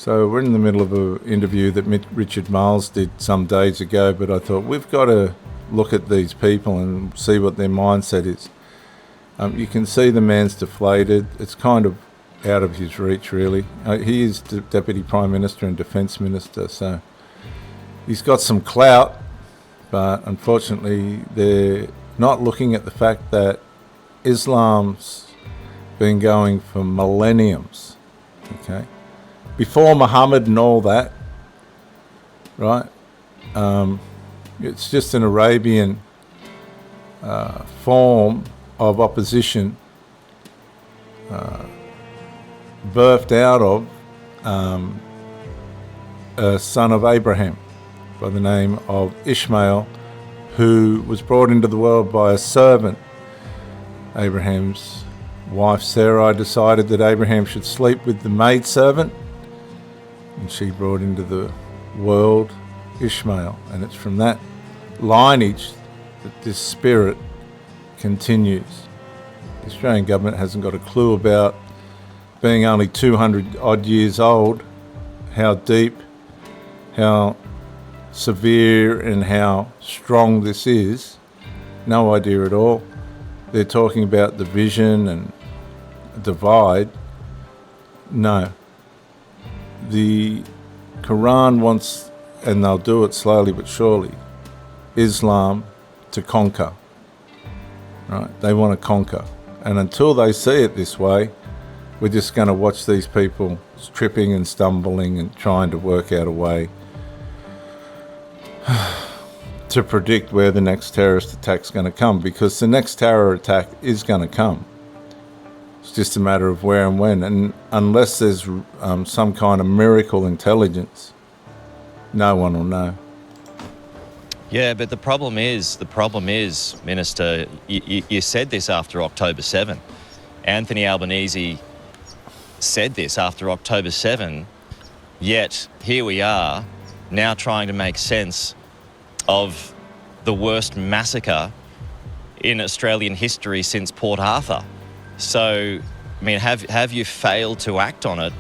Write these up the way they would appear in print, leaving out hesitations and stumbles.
So we're in the middle of an interview that Richard Marles did some days ago, but I thought we've got to look at these people and see what their mindset is. You can see the man's deflated. It's kind of out of his reach, really. He is Deputy Prime Minister and Defence Minister, so he's got some clout, but unfortunately they're not looking at the fact that Islam's been going for millenniums, okay? Before Muhammad and all that, right? It's just an Arabian form of opposition birthed out of a son of Abraham by the name of Ishmael, who was brought into the world by a servant. Abraham's wife Sarai decided that Abraham should sleep with the maidservant, and she brought into the world Ishmael, and it's from that lineage that this spirit continues. The Australian government hasn't got a clue about, being only 200 odd years old, how deep, how severe and how strong this is. No idea at all. They're talking about division and divide. No. The Quran wants, and they'll do it slowly but surely, Islam to conquer. Right? They want to conquer. And until they see it this way, we're just going to watch these people tripping and stumbling and trying to work out a way to predict where the next terrorist attack's going to come, because the next terror attack is going to come. It's just a matter of where and when. And unless there's some kind of miracle intelligence, no one will know. Yeah, but the problem is, Minister, you said this after October 7. Anthony Albanese said this after October 7, yet here we are now trying to make sense of the worst massacre in Australian history since Port Arthur. So, I mean, have you failed to act on it?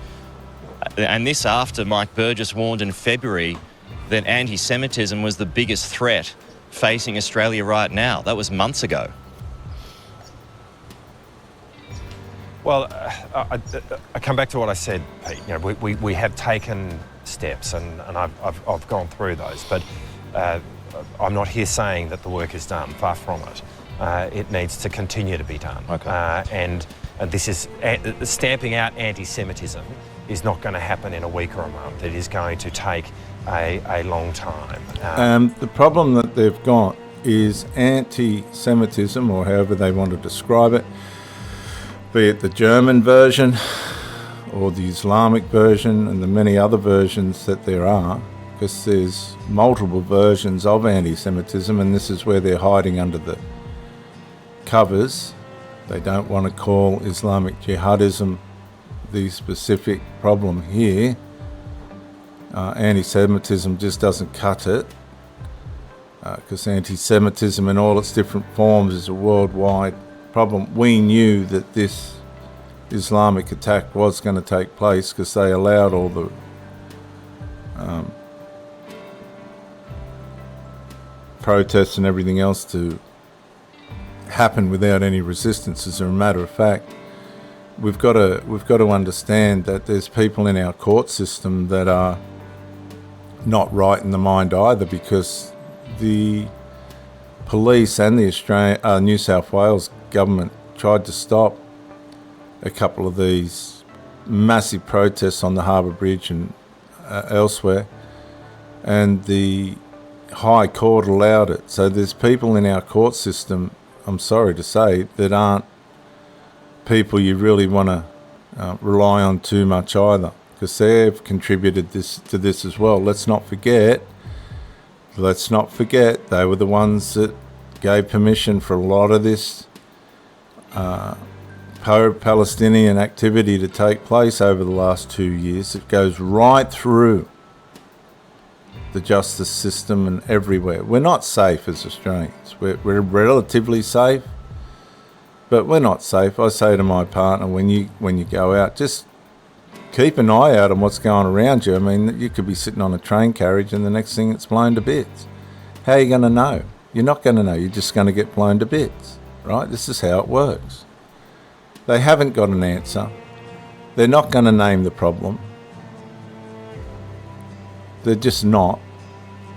And this after Mike Burgess warned in February that anti-Semitism was the biggest threat facing Australia right now. That was months ago. Well, I come back to what I said, Pete. You know, we have taken steps, and I've gone through those, but I'm not here saying that the work is done. Far from it. It needs to continue to be done. Okay. And this is stamping out anti-Semitism is not going to happen in a week or a month. It is going to take a long time. The problem that they've got is anti-Semitism, or however they want to describe it, be it the German version or the Islamic version and the many other versions that there are, because there's multiple versions of anti-Semitism, and this is where they're hiding under the covers. They don't want to call Islamic Jihadism the specific problem here. Anti-Semitism just doesn't cut it, because anti-Semitism in all its different forms is a worldwide problem. We knew that this Islamic attack was going to take place because they allowed all the protests and everything else to happen without any resistance. As a matter of fact, we've got to understand that there's people in our court system that are not right in the mind either, because the police and the New South Wales government tried to stop a couple of these massive protests on the Harbour Bridge and elsewhere, and the High Court allowed it. So there's people in our court system, I'm sorry to say, that aren't people you really want to rely on too much either, because they've contributed to this as well. Let's not forget they were the ones that gave permission for a lot of this pro-Palestinian activity to take place over the last 2 years. It goes right through the justice system and everywhere. We're not safe as Australians. We're relatively safe, but we're not safe. I say to my partner, when you go out, just keep an eye out on what's going around you. I mean, you could be sitting on a train carriage and the next thing it's blown to bits. How are you going to know? You're not going to know. You're just going to get blown to bits, right? This is how it works. They haven't got an answer. They're not going to name the problem. They're just not.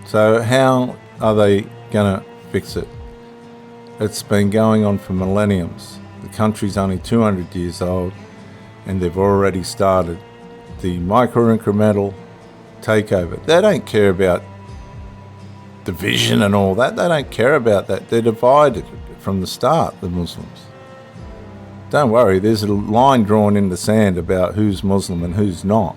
So how are they going to fix it? It's been going on for millenniums. The country's only 200 years old and they've already started the micro-incremental takeover. They don't care about division and all that. They don't care about that. They're divided from the start, the Muslims. Don't worry, there's a line drawn in the sand about who's Muslim and who's not.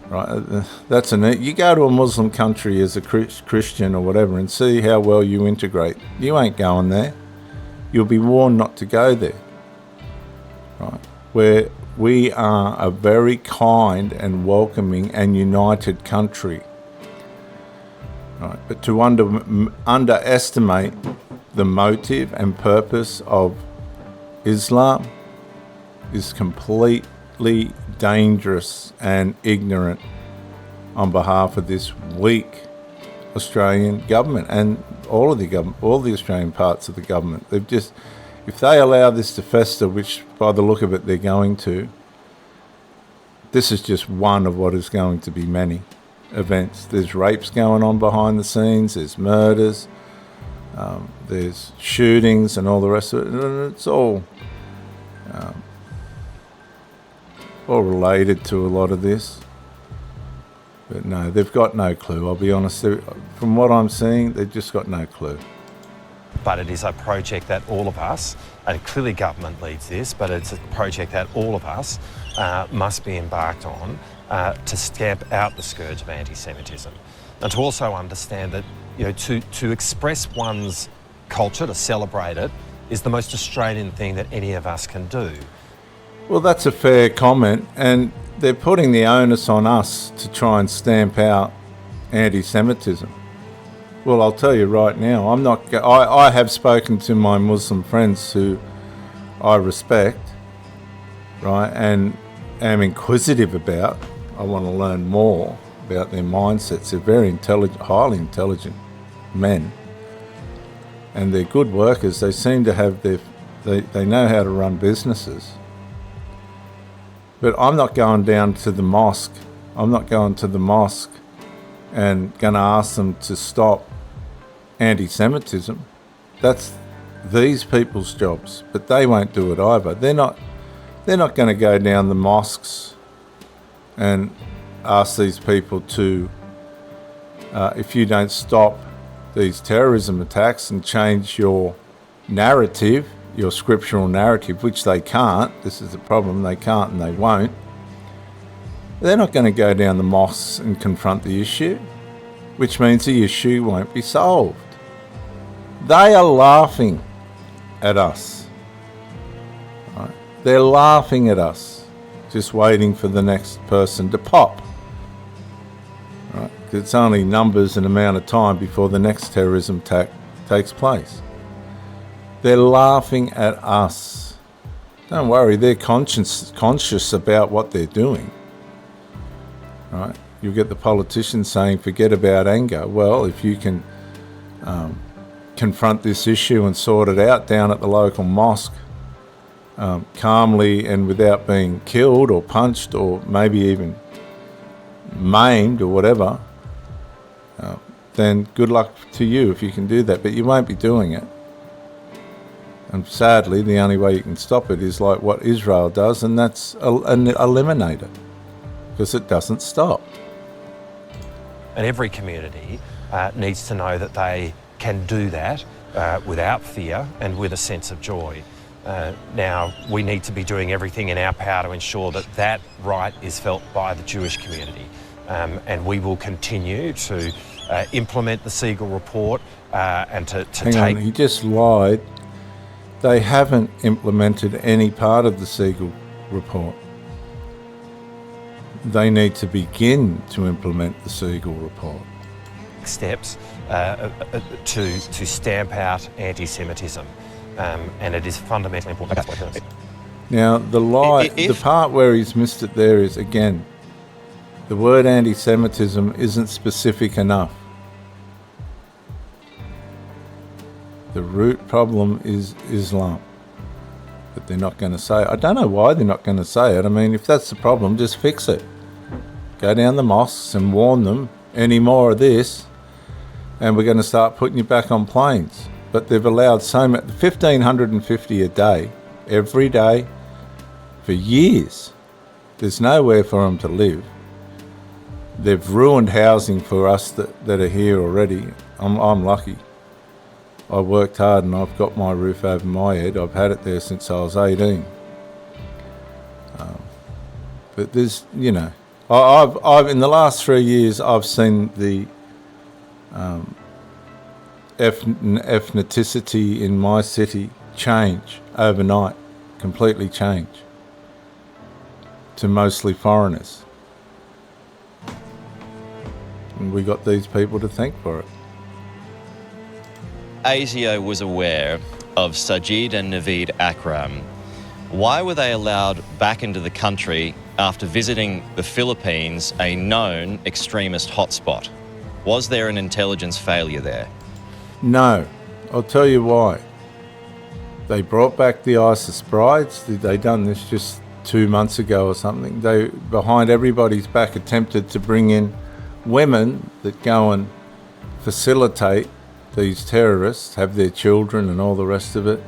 Right? That's you go to a Muslim country as a Christian or whatever and see how well you integrate. You ain't going there. You'll be warned not to go there. Right? Where we are a very kind and welcoming and united country. Right? But to underestimate the motive and purpose of Islam is completely dangerous and ignorant on behalf of this weak Australian government and all the Australian parts of the government. They've just, if they allow this to fester, which by the look of it they're going to, this is just one of what is going to be many events. There's rapes going on behind the scenes, there's murders, there's shootings and all the rest of it. And it's all related to a lot of this. But no, they've got no clue. I'll be honest. From what I'm seeing, they've just got no clue. But it is a project that all of us, and clearly government leads this, but it's a project that all of us must be embarked on to stamp out the scourge of anti-Semitism. And to also understand that, you know, to express one's culture, to celebrate it, is the most Australian thing that any of us can do. Well, that's a fair comment, and they're putting the onus on us to try and stamp out anti-Semitism. Well, I'll tell you right now, I have spoken to my Muslim friends who I respect, right, and am inquisitive about. I want to learn more about their mindsets. They're very intelligent, highly intelligent men, and they're good workers. They seem to have they know how to run businesses. But I'm not going down to the mosque. I'm not going to the mosque and going to ask them to stop anti-Semitism. That's these people's jobs, but they won't do it either. They're not going to go down the mosques and ask these people to, if you don't stop these terrorism attacks and change your narrative, your scriptural narrative, which they can't. This is the problem. They can't and they won't. They're not going to go down the mosques and confront the issue, which means the issue won't be solved. They are laughing at us. Right? They're laughing at us, just waiting for the next person to pop. Right? 'Cause it's only numbers and amount of time before the next terrorism attack takes place. They're laughing at us. Don't worry, they're conscious about what they're doing. Right? You'll get the politicians saying, forget about anger. Well, if you can confront this issue and sort it out down at the local mosque calmly and without being killed or punched or maybe even maimed or whatever, then good luck to you if you can do that. But you won't be doing it. And sadly, the only way you can stop it is like what Israel does, and that's eliminate it, because it doesn't stop. And every community needs to know that they can do that without fear and with a sense of joy. Now, we need to be doing everything in our power to ensure that that right is felt by the Jewish community. And we will continue to implement the Siegel report and to Hang on, he just lied. They haven't implemented any part of the Siegel report. They need to begin to implement the Siegel report. Steps to stamp out anti-Semitism, and it is fundamentally important. Now, the If part where he's missed it there is, again, the word anti-Semitism isn't specific enough. The root problem is Islam. But they're not going to say it. I don't know why they're not going to say it. I mean, if that's the problem, just fix it. Go down the mosques and warn them, any more of this, and we're going to start putting you back on planes. But they've allowed so much, 1,550 a day, every day, for years. There's nowhere for them to live. They've ruined housing for us that are here already. I'm lucky. I worked hard and I've got my roof over my head. I've had it there since I was 18. But there's, you know, I've in the last 3 years, I've seen the ethnicity in my city change overnight, completely change, to mostly foreigners. And we got these people to thank for it. ASIO was aware of Sajid and Naveed Akram, why were they allowed back into the country after visiting the Philippines, a known extremist hotspot? Was there an intelligence failure there? No, I'll tell you why. They brought back the ISIS brides. They done this just 2 months ago or something. They, behind everybody's back, attempted to bring in women that go and facilitate these terrorists, have their children and all the rest of it,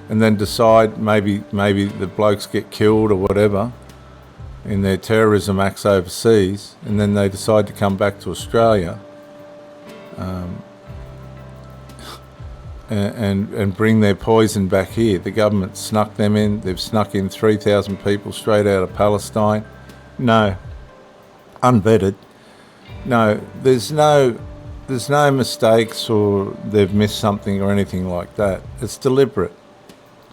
and then decide maybe the blokes get killed or whatever in their terrorism acts overseas, and then they decide to come back to Australia and bring their poison back here. The government snuck them in. They've snuck in 3,000 people straight out of Palestine. No, unvetted. No, there's no mistakes or they've missed something or anything like that. It's deliberate,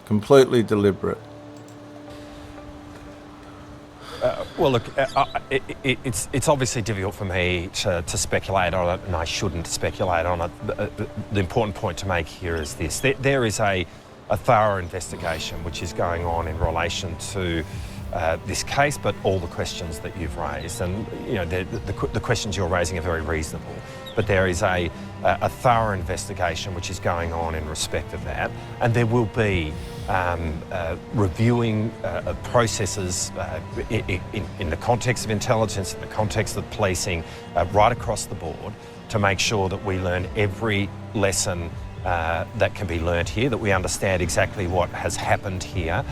completely deliberate. Well, look, it's obviously difficult for me to speculate on it, and I shouldn't speculate on it. The important point to make here is this. There is a thorough investigation which is going on in relation to this case, but all the questions that you've raised. And, you know, the questions you're raising are very reasonable. But there is a thorough investigation which is going on in respect of that, and there will be reviewing processes in the context of intelligence, in the context of policing, right across the board, to make sure that we learn every lesson that can be learnt here, that we understand exactly what has happened here,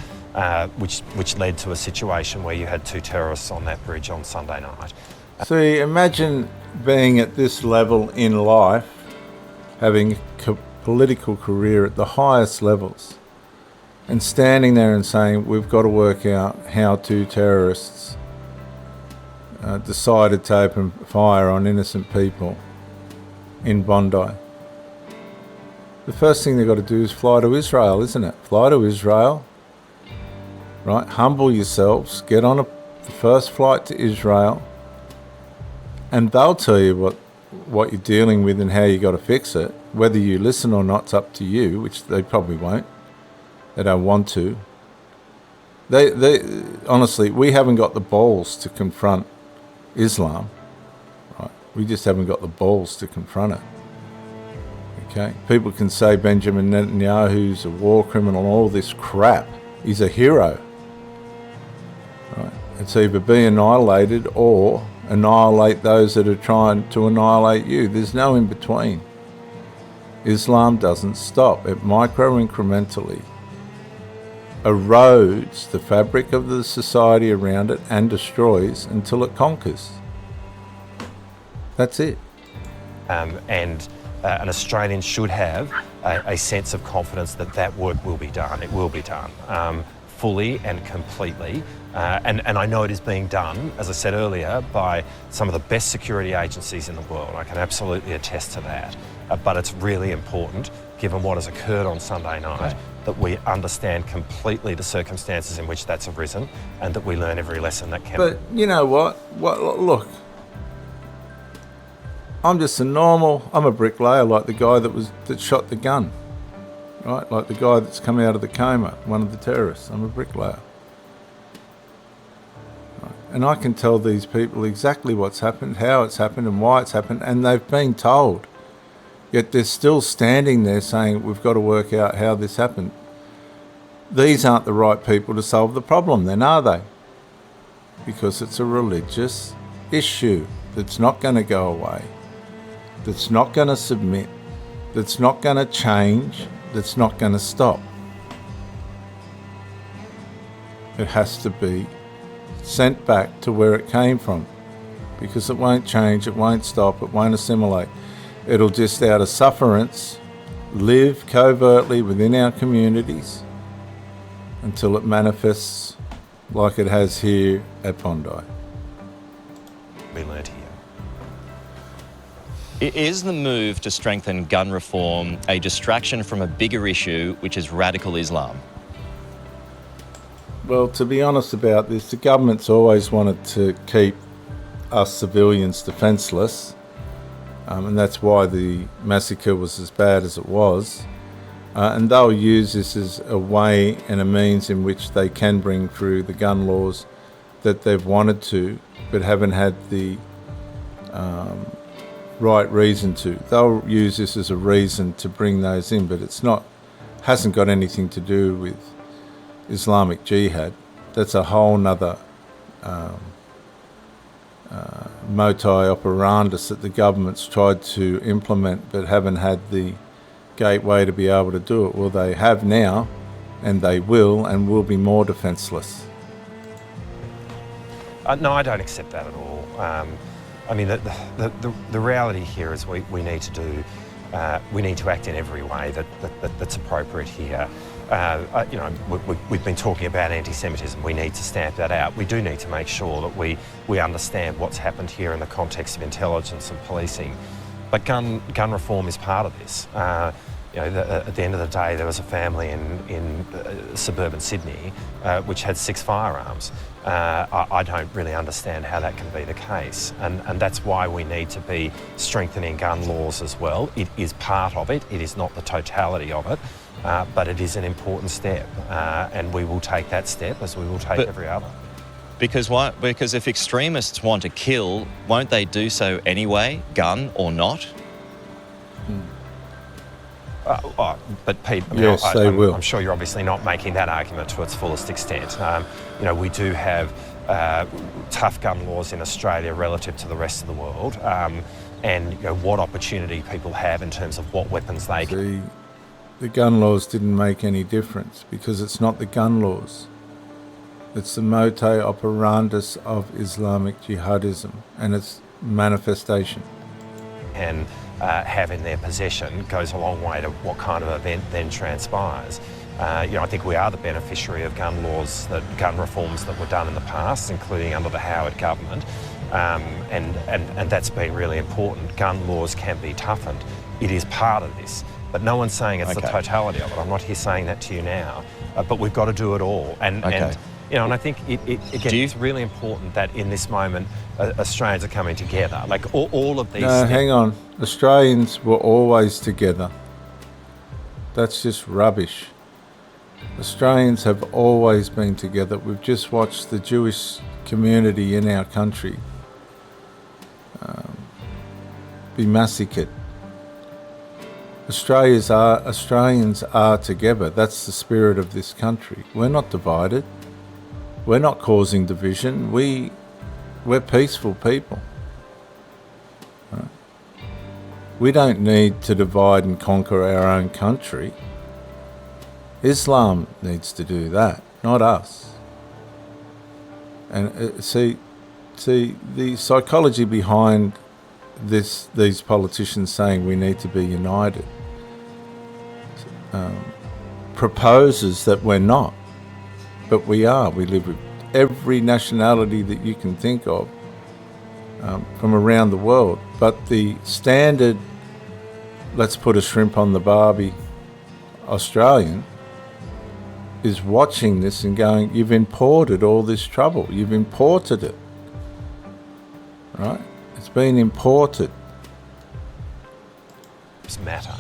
which led to a situation where you had 2 terrorists on that bridge on Sunday night. See, imagine being at this level in life, having a political career at the highest levels, and standing there and saying, we've got to work out how 2 terrorists decided to open fire on innocent people in Bondi. The first thing they've got to do is fly to Israel, isn't it? Fly to Israel, right? Humble yourselves, get on the first flight to Israel, and they'll tell you what you're dealing with and how you got to fix it. Whether you listen or not's up to you, which they probably won't. They don't want to. They honestly, we haven't got the balls to confront Islam, right? We just haven't got the balls to confront it. Okay? People can say Benjamin Netanyahu's a war criminal and all this crap. He's a hero. Right? It's either be annihilated or annihilate those that are trying to annihilate you. There's no in between. Islam doesn't stop. It micro-incrementally erodes the fabric of the society around it and destroys until it conquers. That's it. And an Australian should have a sense of confidence that that work will be done. It will be done fully and completely. And I know it is being done, as I said earlier, by some of the best security agencies in the world. I can absolutely attest to that. But it's really important, given what has occurred on Sunday night, that we understand completely the circumstances in which that's arisen and that we learn every lesson that can. But you know what? Look, I'm just I'm a bricklayer like the guy that shot the gun, right? Like the guy that's come out of the coma, one of the terrorists. I'm a bricklayer. Right? And I can tell these people exactly what's happened, how it's happened and why it's happened, and they've been told. Yet they're still standing there saying, we've got to work out how this happened. These aren't the right people to solve the problem then, are they? Because it's a religious issue that's not going to go away, that's not going to submit, that's not going to change, that's not going to stop. It has to be sent back to where it came from, because it won't change, it won't stop, it won't assimilate. It'll just, out of sufferance, live covertly within our communities until it manifests like it has here at Bondi. We learnt here. Is the move to strengthen gun reform a distraction from a bigger issue, which is radical Islam? Well, to be honest about this, the government's always wanted to keep us civilians defenceless, and that's why the massacre was as bad as it was. And they'll use this as a way and a means in which they can bring through the gun laws that they've wanted to, but haven't had the right reason to. They'll use this as a reason to bring those in, but hasn't got anything to do with Islamic Jihad. That's a whole nother modus operandus that the government's tried to implement but haven't had the gateway to be able to do it. Well, they have now, and they will be more defenceless. No, I don't accept that at all. I mean, the reality here is we need to do, we need to act in every way that's appropriate here. We've been talking about anti-Semitism. We need to stamp that out. We do need to make sure that we understand what's happened here in the context of intelligence and policing. But gun reform is part of this. At the end of the day, there was a family in suburban Sydney which had 6 firearms. I don't really understand how that can be the case, and that's why we need to be strengthening gun laws as well. It is part of it. It is not the totality of it, but it is an important step, and we will take that step as we will take every other. Because why? Because if extremists want to kill, won't they do so anyway, gun or not? But Pete, yes, they will. I'm sure you're obviously not making that argument to its fullest extent. We do have tough gun laws in Australia relative to the rest of the world, and what opportunity people have in terms of what weapons they can. The gun laws didn't make any difference because it's not the gun laws. It's the modus operandus of Islamic jihadism and its manifestation. And have in their possession goes a long way to what kind of event then transpires. I think we are the beneficiary of gun reforms that were done in the past, including under the Howard government, and that's been really important. Gun laws can be toughened. It is part of this, but no one's saying it's the totality of it. I'm not here saying that to you now, but we've got to do it all. And I think it's really important that in this moment Australians are coming together. Like all of these. No, hang on. Australians were always together. That's just rubbish. Australians have always been together. We've just watched the Jewish community in our country be massacred. Australians are together. That's the spirit of this country. We're not divided. We're not causing division. We're peaceful people. Right? We don't need to divide and conquer our own country. Islam needs to do that, not us. And see the psychology behind these politicians saying we need to be united proposes that we're not. But we are. We live with every nationality that you can think of from around the world. But the standard, let's put a shrimp on the barbie Australian, is watching this and going, you've imported all this trouble. You've imported it. Right? It's been imported. Matter.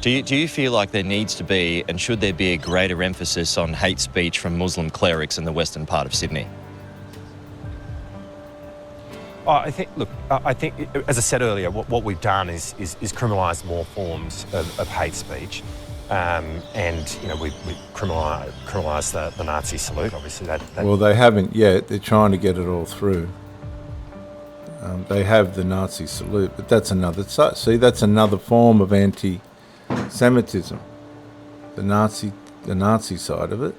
Do you feel like there needs to be, and should there be, a greater emphasis on hate speech from Muslim clerics in the western part of Sydney? I think, as I said earlier, what we've done is criminalise more forms of hate speech, and we criminalise the Nazi salute. Obviously, that. Well, they haven't yet. They're trying to get it all through. They have the Nazi salute, but that's another. See, that's another form of anti-Semitism. The Nazi side of it.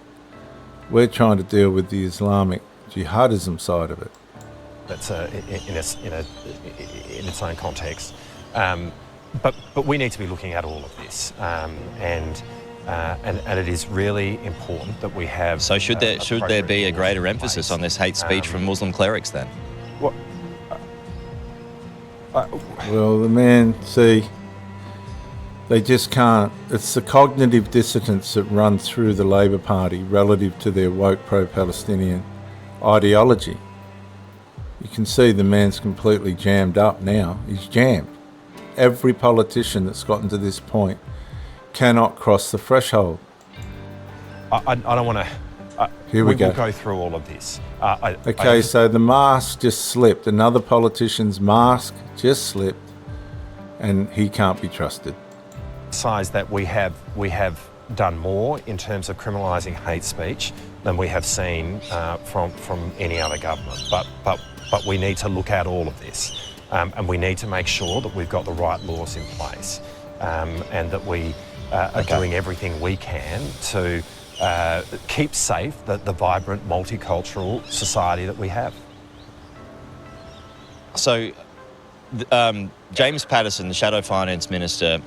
We're trying to deal with the Islamic Jihadism side of it. That's in its own context, but we need to be looking at all of this, and it is really important that we have. So should there be a greater emphasis on this hate speech from Muslim clerics then? What? Well, the man, see, they just can't. It's the cognitive dissonance that runs through the Labor Party relative to their woke pro-Palestinian ideology. You can see the man's completely jammed up now. He's jammed. Every politician that's gotten to this point cannot cross the threshold. I don't want to... Here we go. We'll go through all of this. So the mask just slipped. Another politician's mask just slipped, and he can't be trusted. Size that we have done more in terms of criminalising hate speech than we have seen from any other government. But we need to look at all of this, and we need to make sure that we've got the right laws in place, and that we are doing everything we can to keep safe the vibrant multicultural society that we have. So, James Patterson, the Shadow Finance Minister,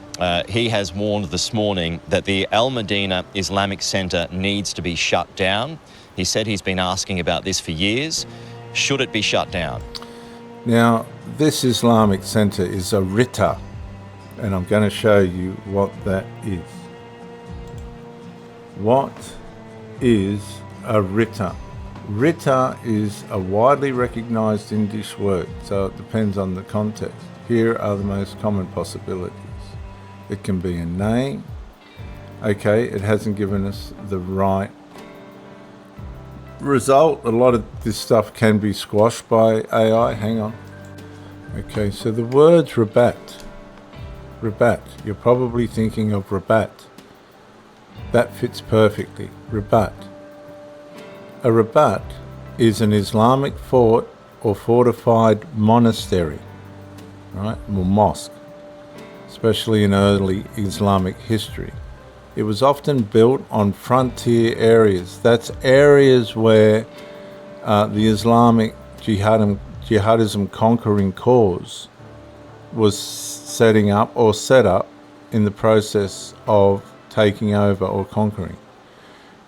he has warned this morning that the Al Medina Islamic Centre needs to be shut down. He said he's been asking about this for years. Should it be shut down? Now, this Islamic Centre is a RITA, and I'm going to show you what that is. What is a RITA? RITA is a widely recognised English word, so it depends on the context. Here are the most common possibilities. It can be a name. Okay, it hasn't given us the right result. A lot of this stuff can be squashed by AI. Hang on. Okay, so the word's rabat. Rabat. You're probably thinking of Rabat. That fits perfectly. Rabat. A rabat is an Islamic fort or fortified monastery, right? Or mosque, especially in early Islamic history. It was often built on frontier areas. That's areas where the Islamic jihadism conquering cause was setting up or set up in the process of taking over or conquering.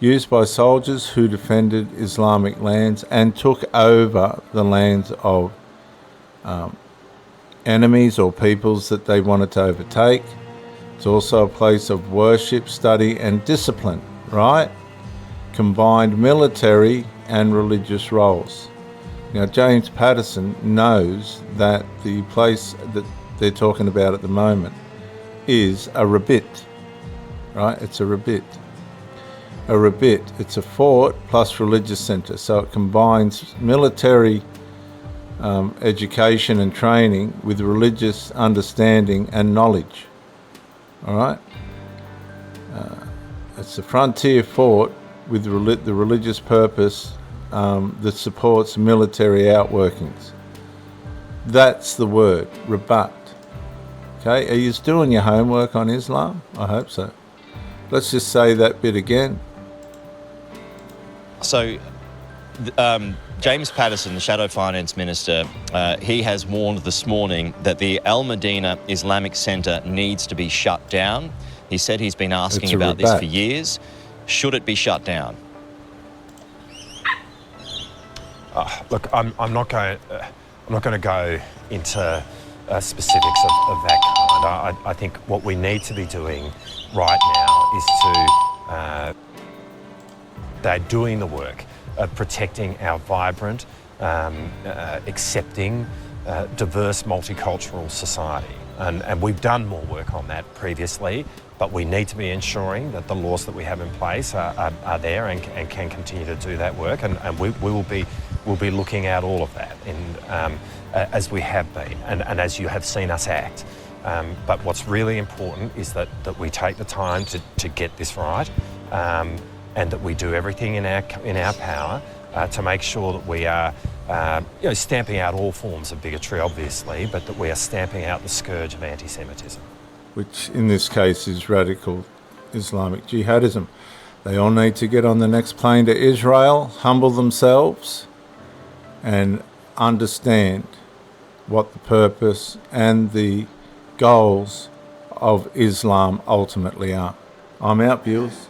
Used by soldiers who defended Islamic lands and took over the lands of enemies or peoples that they wanted to overtake. It's also a place of worship, study and discipline, right? Combined military and religious roles. Now, James Patterson knows that the place that they're talking about at the moment is a rabbit, right? It's a rabbit. A rabbit, it's a fort plus religious centre, so it combines military education and training with religious understanding and knowledge. All right, it's a frontier fort with the religious purpose that supports military outworkings. That's the word, rabat. Okay, are you doing your homework on Islam? I hope so. Let's just say that bit again. So, James Patterson, the Shadow Finance Minister, he has warned this morning that the Al Medina Islamic Centre needs to be shut down. He said he's been asking about this for years. Should it be shut down? Look, I'm not going to go into specifics of that kind. I think what we need to be doing right now is to they're doing the work of protecting our vibrant, accepting, diverse, multicultural society. And we've done more work on that previously, but we need to be ensuring that the laws that we have in place are there and can continue to do that work. And we'll be looking at all of that as we have been and as you have seen us act. But what's really important is that we take the time to get this right, and that we do everything in our power to make sure that we are stamping out all forms of bigotry, obviously, but that we are stamping out the scourge of anti-Semitism. Which in this case is radical Islamic jihadism. They all need to get on the next plane to Israel, humble themselves, and understand what the purpose and the goals of Islam ultimately are. I'm out, viewers.